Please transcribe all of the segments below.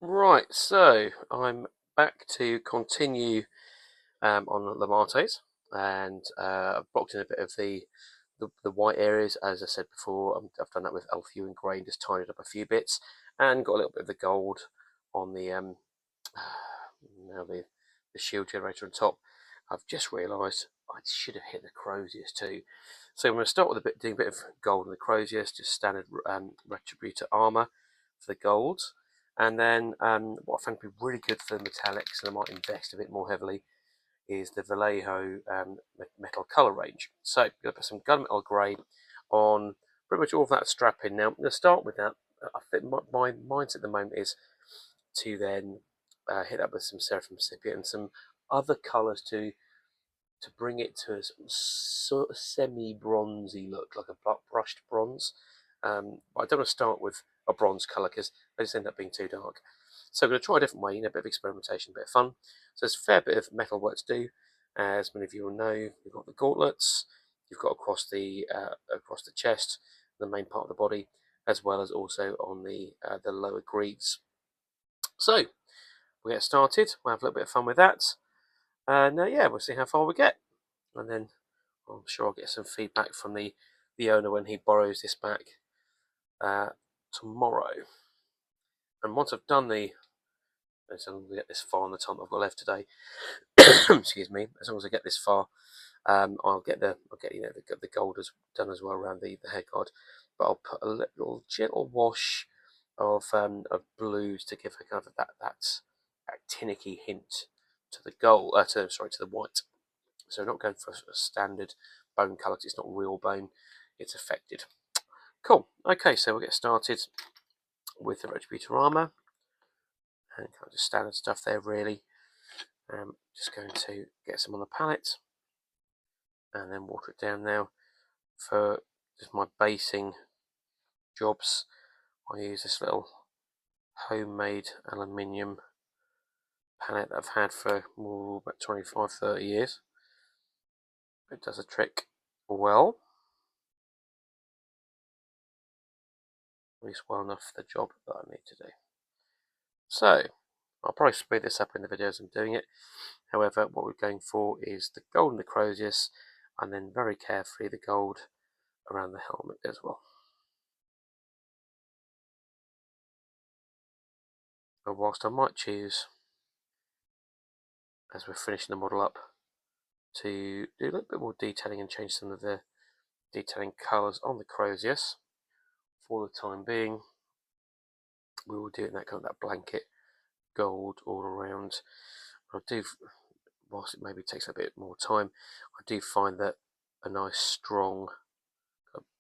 Right, so I'm back to continue on Lemartes, and I've blocked in a bit of the white areas. As I said before, I've done that with Alpha and grey, just tidied up a few bits, and got a little bit of the gold on the now the shield generator on top. I've just realised I should have hit the croziers too. So I'm going to start with doing a bit of gold in the croziers, just standard retributor armour for the gold. And then what I found would be really good for the metallics, and I might invest a bit more heavily, is the Vallejo metal colour range. So I'm going to put some gunmetal grey on pretty much all of that strapping. Now I'm going to start with that. I think my mindset at the moment is to then hit that with some Seraphim Sepia and some other colours to bring it to a sort of semi-bronzy look, like a brushed bronze. But I don't want to start with a bronze colour because they just end up being too dark. So I'm going to try a different way, a bit of experimentation, a bit of fun. So there's a fair bit of metal work to do. As many of you will know, you've got the gauntlets, you've got across the chest, the main part of the body, as well as also on the lower greaves. So we'll get started. We'll have a little bit of fun with that, and yeah, we'll see how far we get, and then I'm sure I'll get some feedback from the owner when he borrows this back tomorrow. And once I've done as long as I get this far on the time I've got left today, excuse me, as long as I get this far, I'll get the gold done as well around the head guard, but I'll put a little gentle wash of blues to give a kind of that tinicky hint to the gold, to the white. So not going for a standard bone colour, it's not real bone, it's affected. Cool. Okay, so we'll get started with the Retributor armour, and kind of just standard stuff there really. Just going to get some on the palette and then water it down now. For just my basing jobs, I use this little homemade aluminium palette that I've had for about 25-30 years. It does a trick well, at least well enough for the job that I need to do. So I'll probably speed this up in the videos I'm doing it. However, what we're going for is the gold in the crozius, and then very carefully the gold around the helmet as well. And whilst I might choose, as we're finishing the model up, to do a little bit more detailing and change some of the detailing colours on the crozius, for the time being, we will do it in that kind of that blanket gold all around. I do, whilst it maybe takes a bit more time, I do find that a nice strong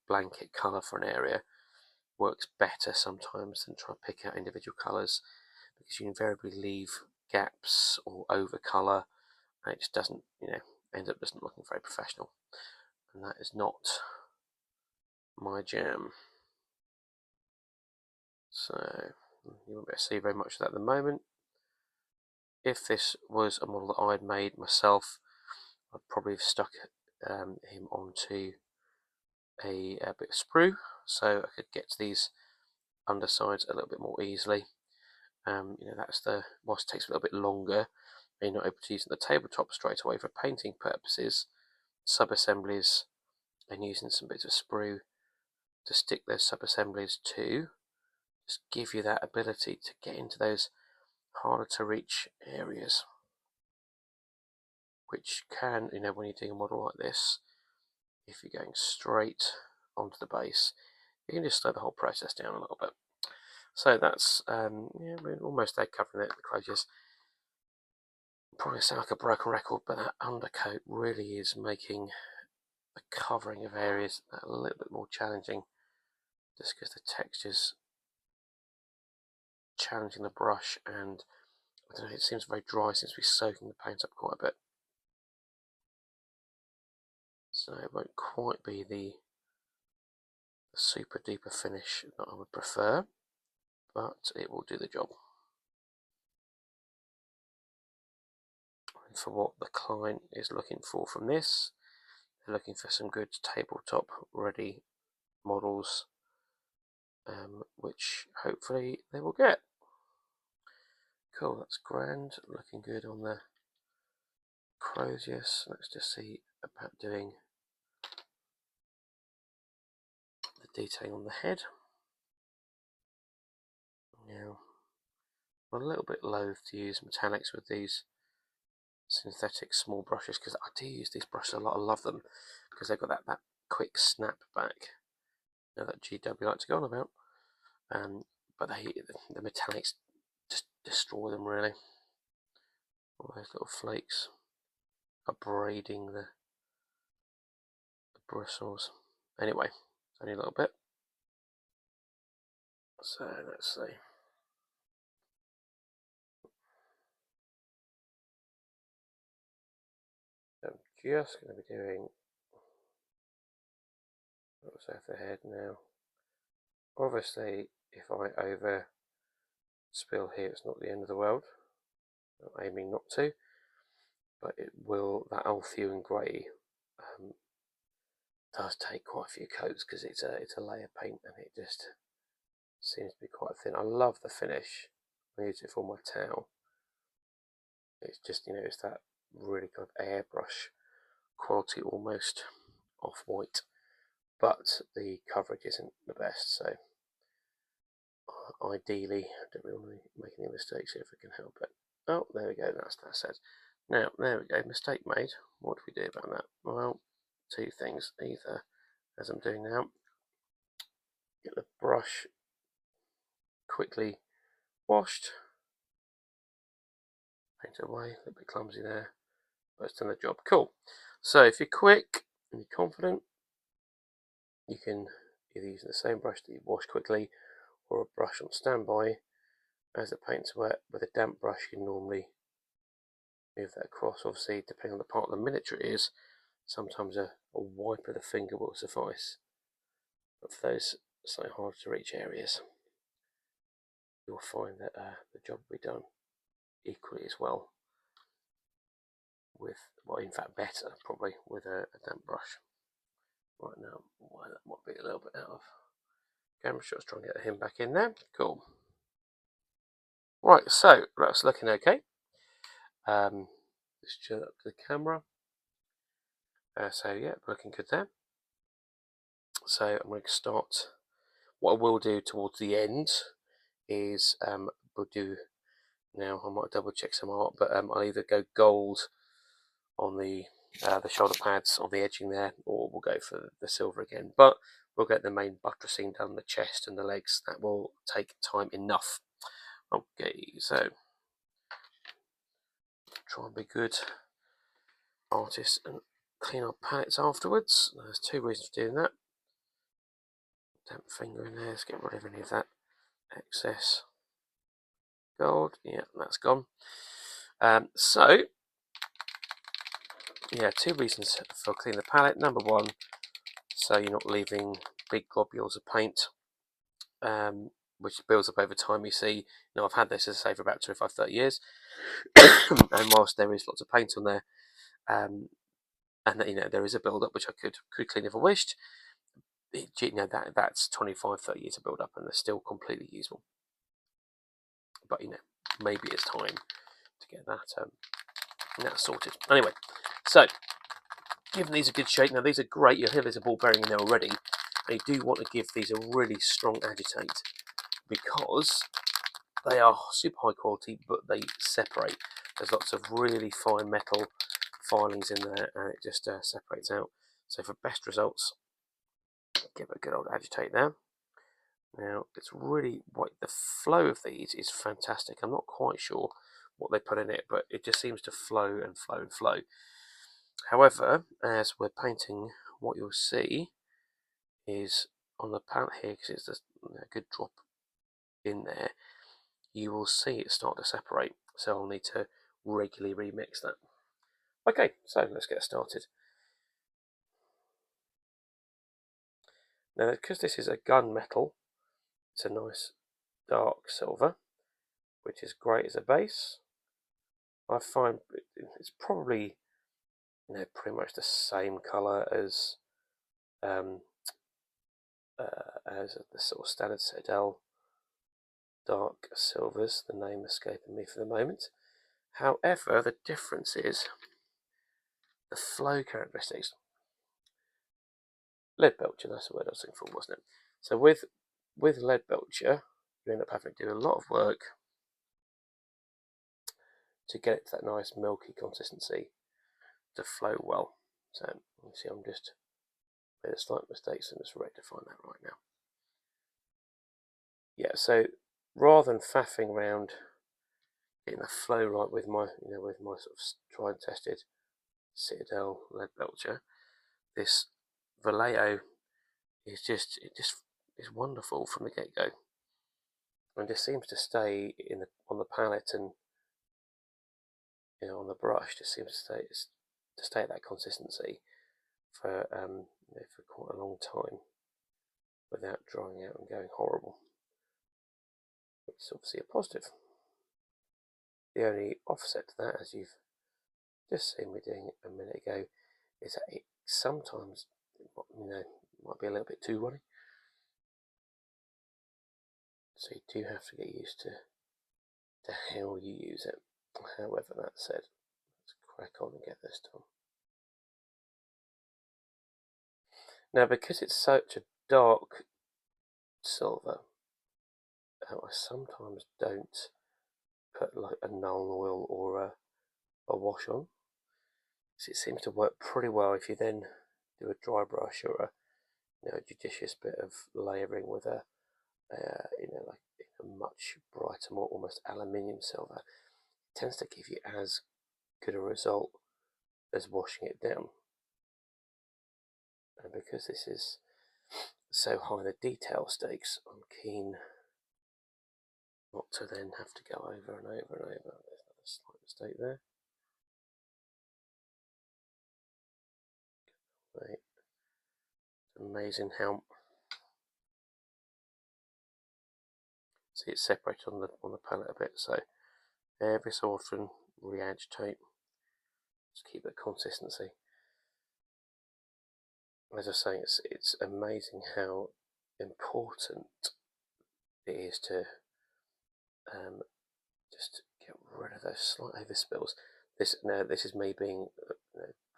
blanket colour for an area works better sometimes than try to pick out individual colours, because you invariably leave gaps or over colour, and it just doesn't, end up just not looking very professional, and that is not my jam. So you won't be able to see very much of that at the moment. If this was a model that I'd made myself, I'd probably have stuck him onto a bit of sprue, so I could get to these undersides a little bit more easily. That's whilst it takes a little bit longer, and you're not able to use the tabletop straight away for painting purposes, sub-assemblies and using some bits of sprue to stick those sub-assemblies to just give you that ability to get into those harder to reach areas, which can, when you're doing a model like this, if you're going straight onto the base, you can just slow the whole process down a little bit. So that's, we're almost there covering it, the croziers. Probably sound like a broken record, but that undercoat really is making the covering of areas a little bit more challenging, just because the texture's challenging the brush, and I don't know, it seems very dry, seems to be soaking the paint up quite a bit. So it won't quite be the super duper finish that I would prefer, but it will do the job. And for what the client is looking for from this, they're looking for some good tabletop ready models, which hopefully they will get. Cool, that's grand. Looking good on the Crozius. Let's just see about doing the detailing on the head. Now, I'm a little bit loath to use metallics with these synthetic small brushes because I do use these brushes a lot. I love them because they've got that quick snap back. That GW like to go on about. But the metallics just destroy them really. All those little flakes abrading the bristles. Anyway, only a little bit. So let's see. I'm just going to be doing what's over the head now. Obviously, if I over spill here, it's not the end of the world. I'm aiming not to, but it will. That Altheu and grey does take quite a few coats because it's a layer paint and it just seems to be quite thin. I love the finish. I use it for my towel. It's just, it's that really kind of airbrush quality, almost off-white, but the coverage isn't the best, so ideally I don't really want to make any mistakes here if I can help it. Oh, there we go, that's it. Now, there we go, mistake made. What do we do about that? Well, two things. Either, as I'm doing now, get the brush quickly washed, paint it away, a little bit clumsy there, but it's done the job. Cool. So if you're quick and you're confident, you can either use the same brush that you wash quickly or a brush on standby. As the paint's wet, with a damp brush you normally move that across. Obviously, depending on the part of the miniature it is, sometimes a wipe of the finger will suffice. But for those slightly harder to reach areas, you'll find that the job will be done equally as well with, well, in fact better probably with a damp brush. Right now, well, that might be a little bit out of camera shot. Let's try and get him back in there. Cool. Right, so that's looking okay. Just show up to the camera. So yeah, looking good there. So I'm going to start. What I will do towards the end is we'll do now. I might double check some art, but I'll either go gold on the shoulder pads on the edging there, or we'll go for the silver again. But we'll get the main buttressing done, the chest and the legs. That will take time enough. Okay, so try and be good artists and clean our palettes afterwards. There's two reasons for doing that. Damp finger in there, let's get rid of any of that excess gold. Yeah, that's gone. So yeah, two reasons for cleaning the palette. Number one, so you're not leaving big globules of paint, which builds up over time. You see, I've had this, as I say, for about 25, 30 years, and whilst there is lots of paint on there, and there is a build up which I could clean if I wished. That's 25, 30 years of build up, and they're still completely usable. But maybe it's time to get that sorted. Anyway, so giving these a good shake. Now these are great. You'll hear there's a ball bearing in there already. And you do want to give these a really strong agitate because they are super high quality, but they separate. There's lots of really fine metal filings in there, and it just separates out. So for best results, give it a good old agitate there. Now it's really the flow of these is fantastic. I'm not quite sure what they put in it, but it just seems to flow and flow and flow. However, as we're painting, what you'll see is on the palette here, because it's a good drop in there, you will see it start to separate. So I'll need to regularly remix that. Okay, so let's get started. Now, because this is a gunmetal, it's a nice dark silver, which is great as a base. I find it's probably pretty much the same colour as the sort of standard Citadel dark silvers, the name escaping me for the moment. However, the difference is the flow characteristics. Leadbelcher, that's the word I was looking for, wasn't it? So with Leadbelcher, you end up having to do a lot of work to get it to that nice milky consistency to flow well. So you see, I'm just made a slight mistake, so I'm just rectifying that right now. Yeah, so rather than faffing around getting the flow right with my, with my sort of tried and tested Citadel Leadbelcher, this Vallejo is just is wonderful from the get-go, and just seems to stay on the palette and on the brush. Just seems to stay at that consistency for for quite a long time without drying out and going horrible, which is obviously a positive. The only offset to that, as you've just seen me doing a minute ago, is that it sometimes might be a little bit too runny. So you do have to get used to how you use it. However, that said, let's crack on and get this done. Now, because it's such a dark silver, I sometimes don't put like a Nuln Oil or a wash on. So it seems to work pretty well if you then do a dry brush or a judicious bit of layering with a like a much brighter, more almost aluminium silver. It tends to give you as good a result as washing it down. And because this is so high in the detail stakes, I'm keen not to then have to go over and over and over. There's another slight mistake there. Right. It's amazing how see it's separated on the palette a bit, so every so often re-agitate, just keep the consistency. As I was saying, it's amazing how important it is to just get rid of those slight overspills. This is me being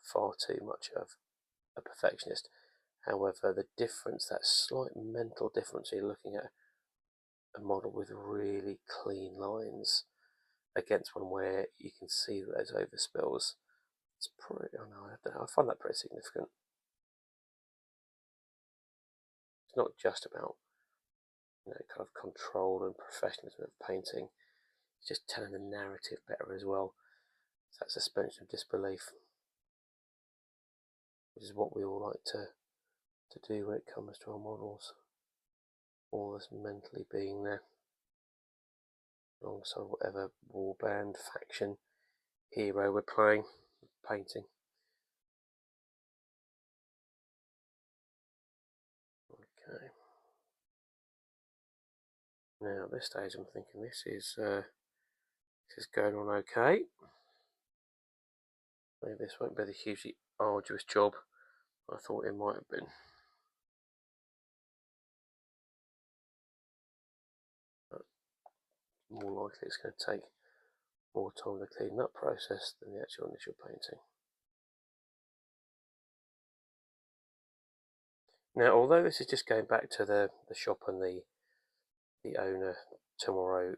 far too much of a perfectionist. However, the difference, that slight mental difference, you're looking at a model with really clean lines against one where you can see those overspills. It's pretty, I don't know, I find that pretty significant. It's not just about kind of control and professionalism of painting. It's just telling the narrative better as well. It's that suspension of disbelief, which is what we all like to do when it comes to our models. All this mentally being there, alongside whatever warband, faction, hero we're playing, painting. Okay. Now at this stage I'm thinking this is going on okay. Maybe this won't be the hugely arduous job I thought it might have been. But more likely it's going to take more time to clean that process than the actual initial painting. Now, although this is just going back to the shop and the owner tomorrow,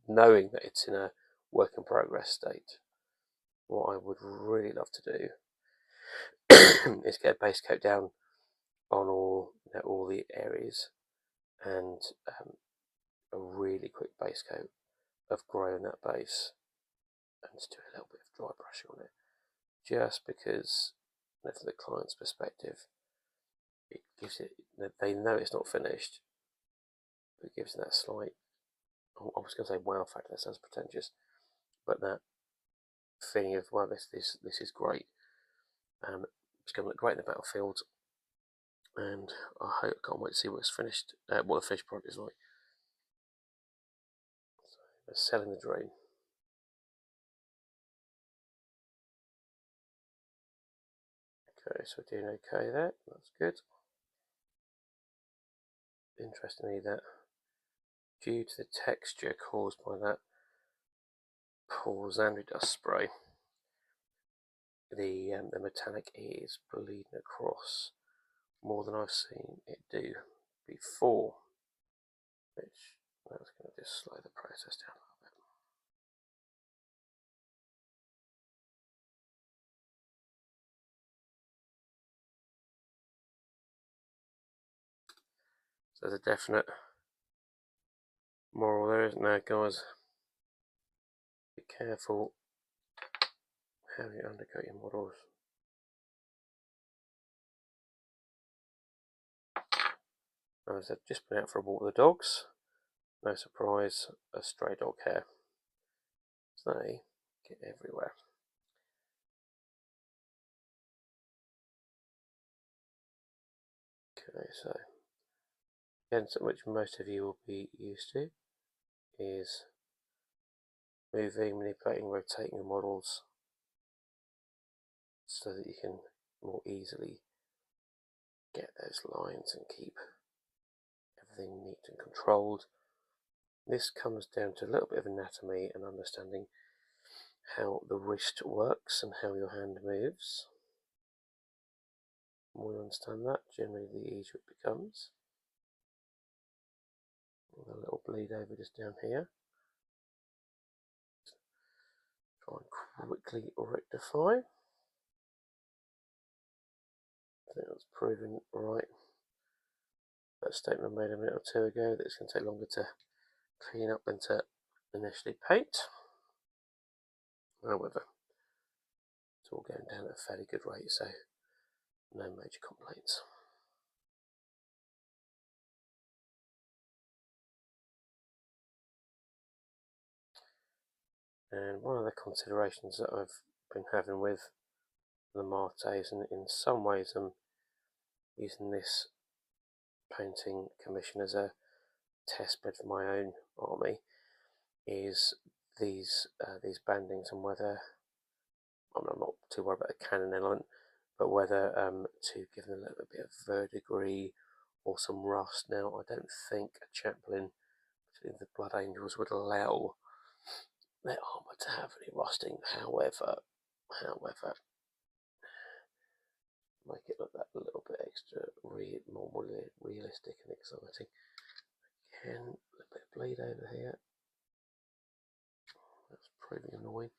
knowing that it's in a work in progress state, what I would really love to do is get a base coat down on all the areas, and a really quick base coat of grey on that base, and just do a little bit of dry brushing on it, just because from the client's perspective, it gives it, they know it's not finished, but it gives them that slight, I was going to say wow factor, that sounds pretentious, but that feeling of, wow, this is great. It's going to look great in the battlefield, and I can't wait to see what it's finished, what the finished product is like. So, selling the dream. Okay, so we're doing okay there, that's good. Interestingly, that due to the texture caused by that poor Xandri dust spray, the metallic is bleeding across more than I've seen it do before, which that's going to just slow the process down a little bit. So there's a definite moral there, isn't there, guys? Be careful how you undercut your models. As I've just been out for a walk with the dogs, no surprise, a stray dog hair. So they get everywhere. Okay, so again, something which most of you will be used to is moving, manipulating, rotating the models so that you can more easily get those lines and keep everything neat and controlled. This comes down to a little bit of anatomy and understanding how the wrist works and how your hand moves. The more you understand that, generally the easier it becomes. A little bleed over just down here. Try and quickly rectify. I think that's proven right. That statement I made a minute or two ago that it's going to take longer to clean up than to initially paint. However, it's all going down at a fairly good rate, so no major complaints. And one of the considerations that I've been having with Lemartes, and in some ways I'm using this painting commission as a test bed for my own army, is these bandings and whether, I'm not too worried about the cannon element, but whether to give them a little bit of verdigris or some rust. Now, I don't think a chaplain, particularly the Blood Angels, would allow their armour to have any rusting. However, make it look that little bit extra, more realistic and exciting. Again, a little bit of bleed over here. That's proving annoying.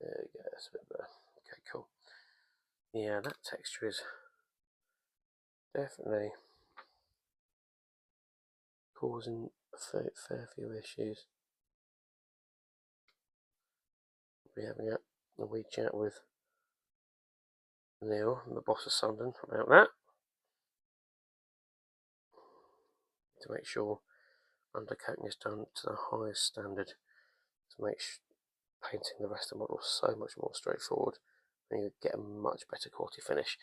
There we go, that's a bit better. Okay, cool. Yeah, that texture is definitely causing a fair few issues. We'll be having a wee chat with Neil, the boss of Sundon, about that, to make sure undercoating is done to the highest standard, to make painting the rest of the model so much more straightforward, and you get a much better quality finish.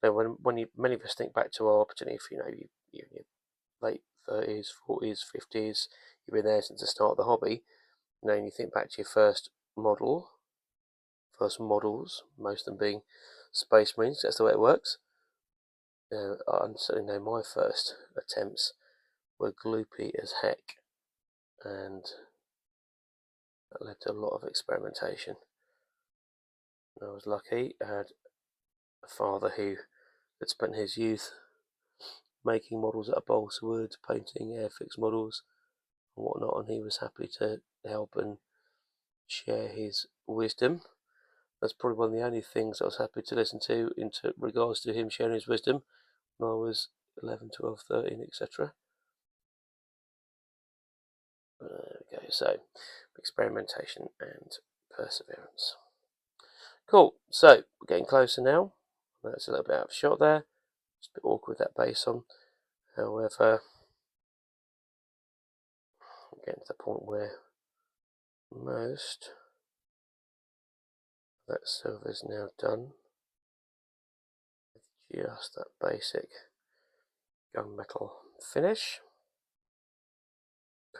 Now, when many of us think back to our opportunity for you your late 30s, 40s, 50s, you've been there since the start of the hobby. And you think back to your first models, most of them being Space Marines. That's the way it works. I certainly know my first attempts were gloopy as heck, and that led to a lot of experimentation. I was lucky. I had a father who had spent his youth making models out of balsa wood, painting airfix models and whatnot, and he was happy to help and share his wisdom. That's probably one of the only things I was happy to listen to in regards to him sharing his wisdom when I was 11, 12, 13, etc. There we go. So, experimentation and perseverance. Cool. So, we're getting closer now. That's a little bit out of shot there. It's a bit awkward with that base on. However, I'm getting to the point where most of that silver is now done. With just that basic gunmetal finish.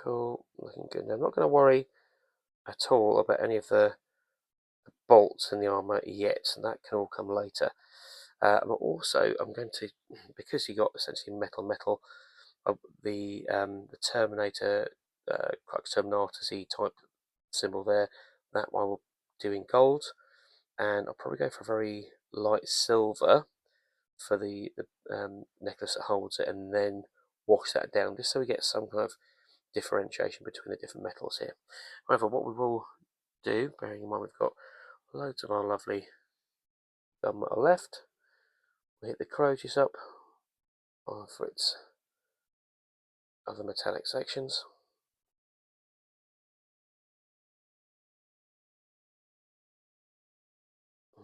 Cool, looking good. Now, I'm not going to worry at all about any of the bolts in the armour yet, and that can all come later. I'm going to, because you got essentially metal, the Terminator Crux Terminatus type symbol there, that one will do in gold, and I'll probably go for a very light silver for the necklace that holds it, and then wash that down just so we get some kind of differentiation between the different metals here. However, what we will do, bearing in mind we've got loads of our lovely gunmetal left, we hit the croges up for its other metallic sections.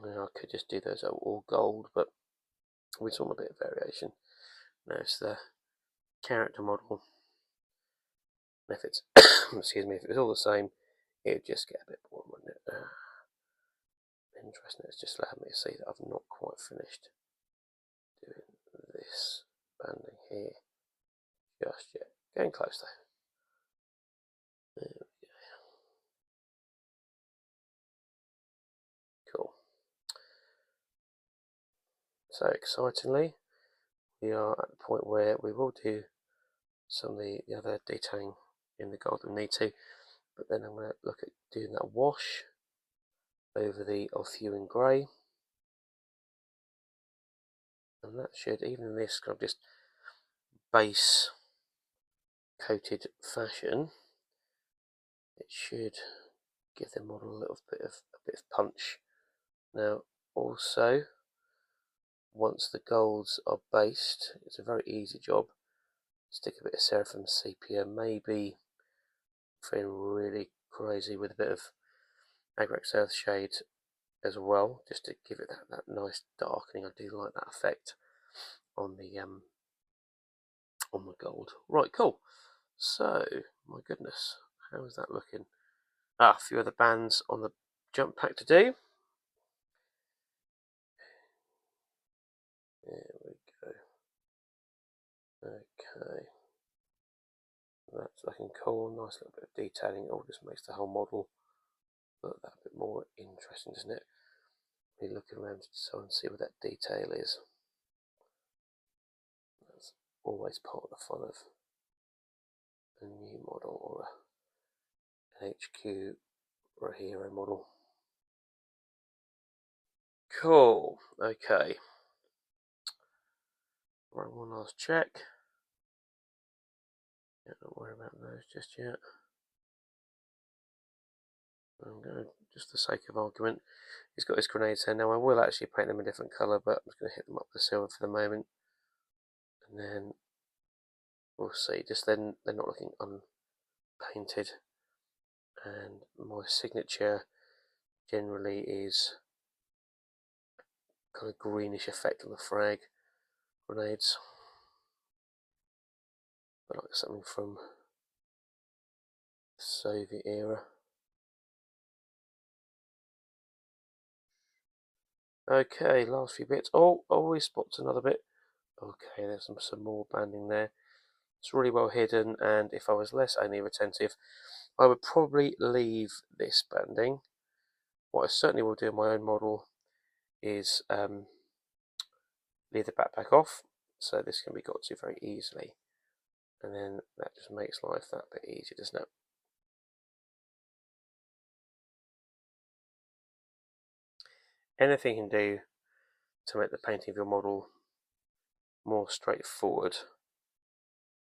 Now, I could just do those all gold, but we just want a bit of variation. Now it's the character model. And if it's excuse me, if it was all the same, it would just get a bit boring, wouldn't it? Interesting. It's just allowed me to see that I've not quite finished doing this banding here just yet. Getting close though. There we go. Cool. So excitingly, we are at the point where we will do some of the other detailing in the gold that we need to, but then I'm going to look at doing that wash over the Ophiuan grey, and that should, even in this kind of just base coated fashion, it should give the model a little bit of punch. Now also, once the golds are based, it's a very easy job. Stick a bit of Seraphim Sepia, maybe feeling really crazy with a bit of Agrax Earthshade as well, just to give it that nice darkening. I do like that effect on the gold. Right, cool. So, my goodness, how is that looking? A few other bands on the jump pack to do. There we go. Okay. That's looking cool. Nice little bit of detailing. It all just makes the whole model look that bit more interesting, doesn't it? Be looking around to try and see what that detail is. That's always part of the fun of a new model or an HQ or a hero model. Cool. Okay. Right, one last check. Don't worry about those just yet. I'm going to, just for the sake of argument, he's got his grenades there. Now I will actually paint them a different colour, but I'm just going to hit them up with silver for the moment. And then we'll see. Just then they're not looking unpainted. And my signature generally is kind of greenish effect on the frag grenades. I like something from the Soviet era. Okay, last few bits. Oh, he spots another bit. Okay, there's some more banding there. It's really well hidden, and if I was less only retentive, I would probably leave this banding. What I certainly will do in my own model is leave the backpack off, so this can be got to very easily, and then that just makes life that bit easier, doesn't it? Anything you can do to make the painting of your model more straightforward,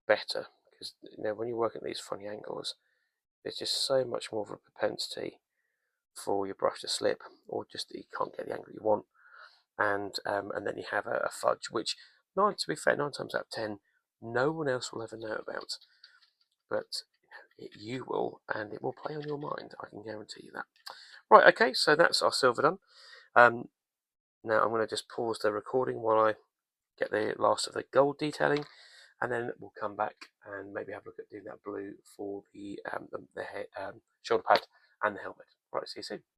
better, because when you work at these funny angles, there's just so much more of a propensity for your brush to slip, or just that you can't get the angle you want, and then you have a fudge, which, to be fair, 9 times out of 10, no one else will ever know about, but you will, and it will play on your mind. I can guarantee you that. Right, okay, so that's our silver done. Now I'm going to just pause the recording while I get the last of the gold detailing, and then we'll come back and maybe have a look at doing that blue for the shoulder pad and the helmet. Right, see you soon.